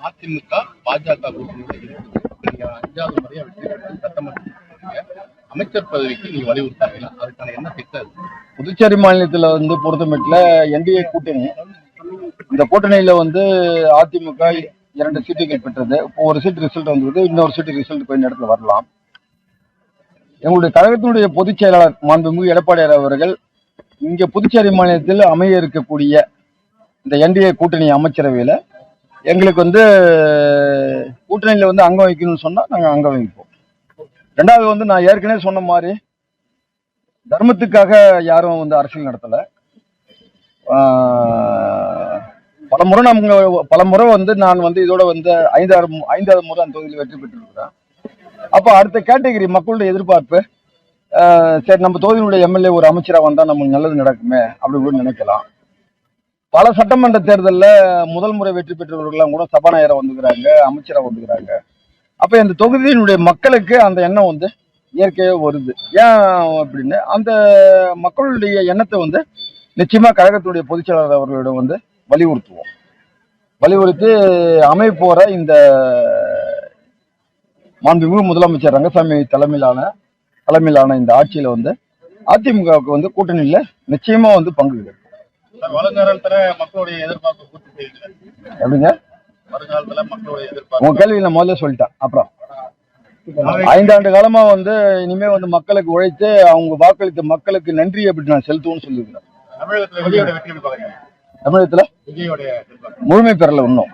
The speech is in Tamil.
அதிமுக பாஜக கூட்டணியில இருக்குது. நீங்க 5வது முறையா வெற்றி பெற்று சட்டமன்ற அமைச்சர் பதவிக்கு நீங்க வலியுறுத்தாங்களா? அதுக்கான என்ன திட்டம்? புதுச்சேரி மாநிலத்துல பொறுத்தமட்டில் என்டிஏ கூட்டணி, இந்த கூட்டணியில அதிமுக 2 சீட்டுகள் பெற்றது. இப்போ ஒரு சீட் ரிசல்ட் வந்தது, இன்னொரு சீட்டு ரிசல்ட் கொஞ்ச நேரத்தில் வரலாம். எங்களுடைய கழகத்தினுடைய பொதுச் செயலாளர் மாண்புமிகு எடப்பாடியார் அவர்கள் இங்க புதுச்சேரி மாநிலத்தில் அமைய இருக்கக்கூடிய இந்த என்டிஏ கூட்டணி அமைச்சரவையில எங்களுக்கு கூட்டணியில அங்கம் வைக்கணும்னு சொன்னா நாங்க அங்கம் வைப்போம். ரெண்டாவது நான் ஏற்கனவே சொன்ன மாதிரி தர்மத்துக்காக யாரும் அரசியல் நடத்தல. பலமுறை நான் இதோட 5வது முறை அந்த தொகுதியில் வெற்றி பெற்றிருக்கிறேன். அப்ப அடுத்த கேட்டகரி மக்களுடைய எதிர்பார்ப்பு, சரி நம்ம தொகுதியினுடைய எம்எல்ஏ ஒரு அமைச்சரா வந்தா நமக்கு நல்லது நடக்குமே அப்படி கூட நினைக்கலாம். பல சட்டமன்ற தேர்தலில் முதல் முறை வெற்றி பெற்றவர்கள்லாம் கூட சபாநாயகரை வந்துக்கிறாங்க, அமைச்சரா வந்துக்கிறாங்க. அப்ப இந்த தொகுதியினுடைய மக்களுக்கு அந்த எண்ணம் இயற்கையே வருது. ஏன் அப்படின்னு அந்த மக்களுடைய எண்ணத்தை நிச்சயமா கழகத்துடைய பொதுச் செயலாளர் அவர்களிடம் வலியுறுத்துவோம். வலியுறுத்தி அமைப்போற இந்த மாண்புமிகு முதலமைச்சர் ரங்கசாமி தலைமையிலான இந்த ஆட்சியில அதிமுகவுக்கு கூட்டணியில நிச்சயமா பங்கு கிடைக்கும். வருங்காலத்துல மக்களுடைய எதிர்பார்ப்பு பூர்த்தி செய்யுங்க. எப்படிங்க? வருங்காலத்துல மக்களுடைய எதிர்பார்ப்பு உங்க கேள்வி நான் முதல்ல சொல்லிட்டேன். அப்புறம் 5 ஆண்டு காலமா இனிமே மக்களுக்கு உழைத்து அவங்க வாக்களித்த மக்களுக்கு நன்றி அப்படி நான் செலுத்துவோம்னு சொல்லியிருக்கிறேன். தமிழகத்துல விஜயோட வெற்றி பாருங்க. தமிழகத்துல முழுமை பெறல இன்னும்.